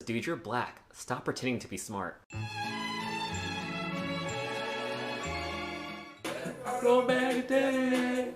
Dude, you're black. Stop pretending to be smart. Go back day.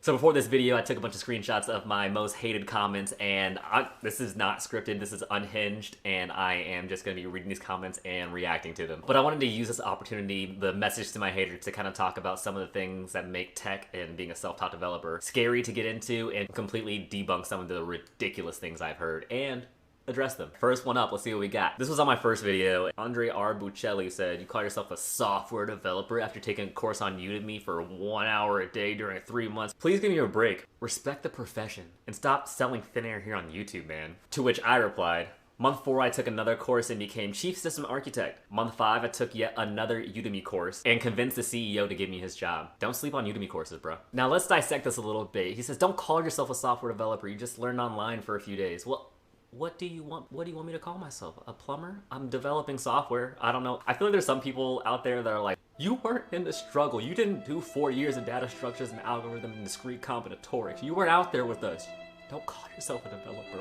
So before this video, I took a bunch of screenshots of my most hated comments, and this is not scripted, this is unhinged, and I am just gonna be reading these comments and reacting to them. But I wanted to use this opportunity, the message to my haters, to kind of talk about some of the things that make tech and being a self-taught developer scary to get into, and completely debunk some of the ridiculous things I've heard, and address them. First one up, let's see what we got. This was on my first video. Andre R. Buccelli said, you call yourself a software developer after taking a course on Udemy for 1 hour a day during 3 months. Please give me a break. Respect the profession and stop selling thin air here on YouTube, man. To which I replied, month 4, I took another course and became chief system architect. Month 5, I took yet another Udemy course and convinced the CEO to give me his job. Don't sleep on Udemy courses, bro. Now let's dissect this a little bit. He says, don't call yourself a software developer. You just learned online for a few days. Well, what do you want? What do you want me to call myself? A plumber? I'm developing software. I don't know. I feel like there's some people out there that are like, you weren't in the struggle. You didn't do 4 years of data structures and algorithm and discrete combinatorics. You weren't out there with us. Don't call yourself a developer.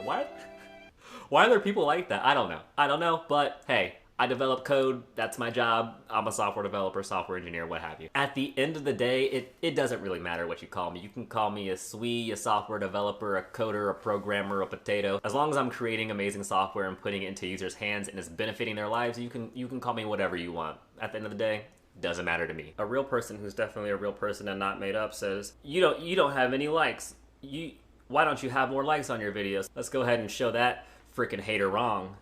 Why are there people like that? I don't know, but hey, I develop code, that's my job. I'm a software developer, software engineer, what have you. At the end of the day, it doesn't really matter what you call me. You can call me a SWE, a software developer, a coder, a programmer, a potato. As long as I'm creating amazing software and putting it into users' hands and it's benefiting their lives, you can call me whatever you want. At the end of the day, doesn't matter to me. A real person who's definitely a real person and not made up says, you don't have any likes. Why don't you have more likes on your videos? Let's go ahead and show that freaking hater wrong.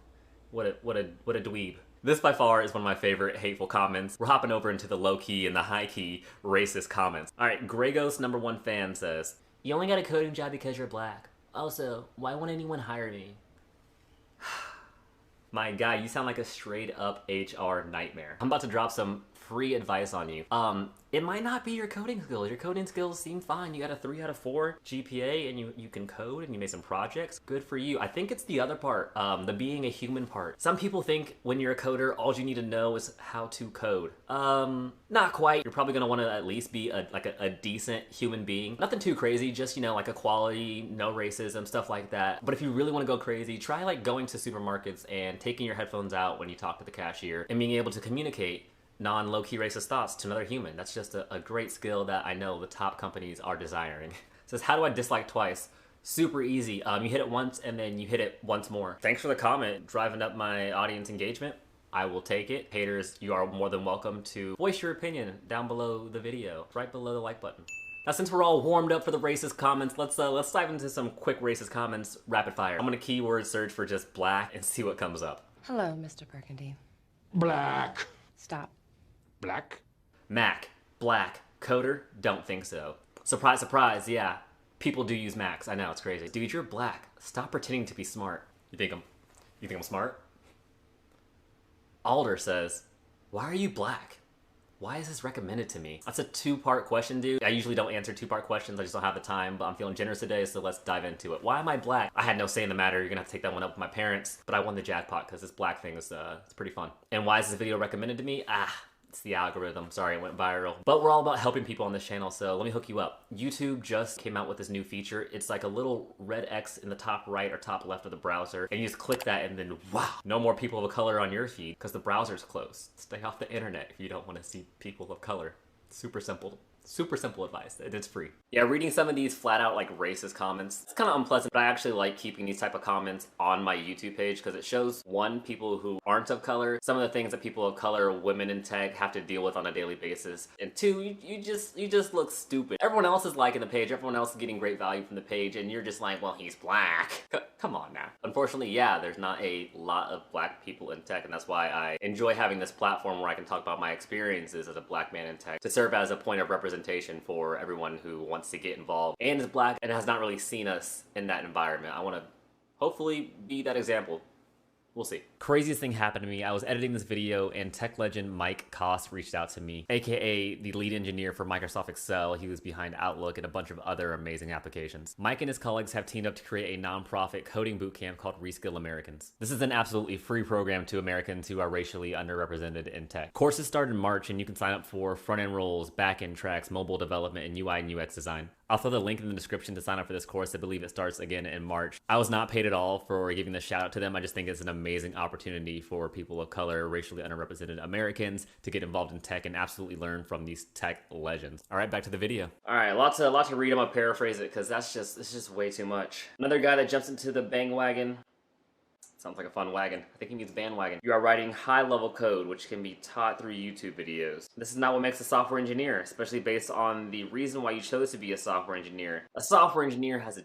What a dweeb. This by far is one of my favorite hateful comments. We're hopping over into the low-key and the high-key racist comments. All right, Gregos #1 fan says, you only got a coding job because you're black. Also, why won't anyone hire me? My guy, you sound like a straight up HR nightmare. I'm about to drop some free advice on you. It might not be your coding skills. Your coding skills seem fine. You got a 3 out of 4 GPA and you can code and you made some projects. Good for you. I think it's the other part, the being a human part. Some people think when you're a coder, all you need to know is how to code. Not quite. You're probably gonna wanna at least be a decent human being. Nothing too crazy, just, like equality, no racism, stuff like that. But if you really wanna go crazy, try like going to supermarkets and taking your headphones out when you talk to the cashier and being able to communicate non-low-key racist thoughts to another human. That's just a great skill that I know the top companies are desiring. It says, how do I dislike twice? Super easy. You hit it once and then you hit it once more. Thanks for the comment, driving up my audience engagement. I will take it. Haters, you are more than welcome to voice your opinion down below the video, right below the like button. Now, since we're all warmed up for the racist comments, let's dive into some quick racist comments, rapid fire. I'm gonna keyword search for just black and see what comes up. Hello, Mr. Burgundy. Black. Stop. Black? Mac, black, coder, don't think so. Surprise, surprise, yeah. People do use Macs, I know, it's crazy. Dude, you're black. Stop pretending to be smart. You think I'm smart? Alder says, why are you black? Why is this recommended to me? That's a 2-part question, dude. I usually don't answer 2-part questions, I just don't have the time, but I'm feeling generous today, so let's dive into it. Why am I black? I had no say in the matter. You're gonna have to take that one up with my parents, but I won the jackpot because this black thing is it's pretty fun. And why is this video recommended to me? It's the algorithm. Sorry, it went viral. But we're all about helping people on this channel, so let me hook you up. YouTube just came out with this new feature. It's like a little red X in the top right or top left of the browser, and you just click that and then wow, no more people of color on your feed because the browser's closed. Stay off the internet if you don't want to see people of color. Super simple advice, and it's free. Yeah, reading some of these flat out like racist comments, it's kind of unpleasant, but I actually like keeping these type of comments on my YouTube page because it shows, 1, people who aren't of color, some of the things that people of color, women in tech have to deal with on a daily basis, and 2, you just look stupid. Everyone else is liking the page, everyone else is getting great value from the page, and you're just like, well, he's black. Come on now. Unfortunately, yeah, there's not a lot of black people in tech, and that's why I enjoy having this platform where I can talk about my experiences as a black man in tech to serve as a point of representation for everyone who wants to get involved and is black and has not really seen us in that environment. I want to hopefully be that example. We'll see. Craziest thing happened to me. I was editing this video and tech legend Mike Koss reached out to me, aka the lead engineer for Microsoft Excel. He was behind Outlook and a bunch of other amazing applications. Mike and his colleagues have teamed up to create a nonprofit coding bootcamp called Reskill Americans. This is an absolutely free program to Americans who are racially underrepresented in tech. Courses start in March and you can sign up for front-end roles, back-end tracks, mobile development, and UI and UX design. I'll throw the link in the description to sign up for this course. I believe it starts again in March. I was not paid at all for giving this shout out to them. I just think it's an amazing opportunity for people of color, racially underrepresented Americans to get involved in tech and absolutely learn from these tech legends. All right, back to the video. All right, lots to read. I'm gonna paraphrase it because it's just way too much. Another guy that jumps into the bandwagon. Sounds like a fun wagon. I think he means bandwagon. You are writing high-level code, which can be taught through YouTube videos. This is not what makes a software engineer, especially based on the reason why you chose to be a software engineer. A software engineer has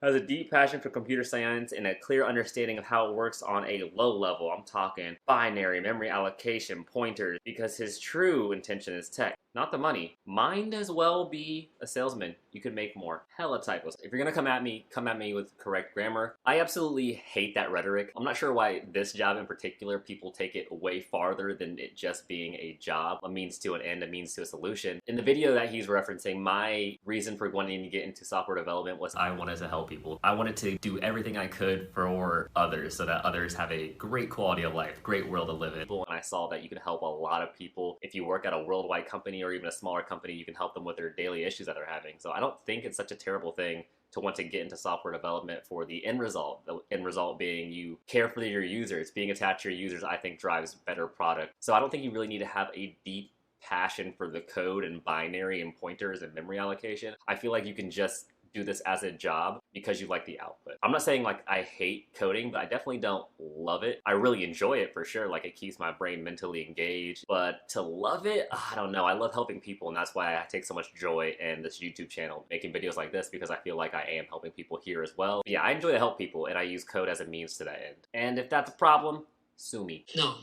a deep passion for computer science and a clear understanding of how it works on a low level. I'm talking binary, memory allocation, pointers, because his true intention is tech, not the money. Might as well be a salesman. You could make more. Hella typos. If you're gonna come at me with correct grammar. I absolutely hate that rhetoric. I'm not sure why this job in particular, people take it way farther than it just being a job, a means to an end, a means to a solution. In the video that he's referencing, my reason for wanting to get into software development was I wanted to help people. I wanted to do everything I could for others so that others have a great quality of life, great world to live in. And I saw that you can help a lot of people. If you work at a worldwide company or even a smaller company, you can help them with their daily issues that they're having. So I don't think it's such a terrible thing to want to get into software development for the end result. The end result being you care for your users. Being attached to your users, I think, drives better product. So I don't think you really need to have a deep passion for the code and binary and pointers and memory allocation. I feel like you can just do this as a job because you like the output. I'm not saying like I hate coding, but I definitely don't love it. I really enjoy it for sure. Like it keeps my brain mentally engaged, but to love it, I don't know. I love helping people, and that's why I take so much joy in this YouTube channel, making videos like this, because I feel like I am helping people here as well. But yeah, I enjoy to help people, and I use code as a means to that end. And if that's a problem, sue me. No,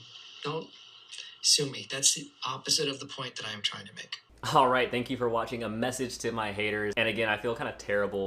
don't sue me. That's the opposite of the point that I am trying to make. All right, thank you for watching. A message to my haters. And again, I feel kind of terrible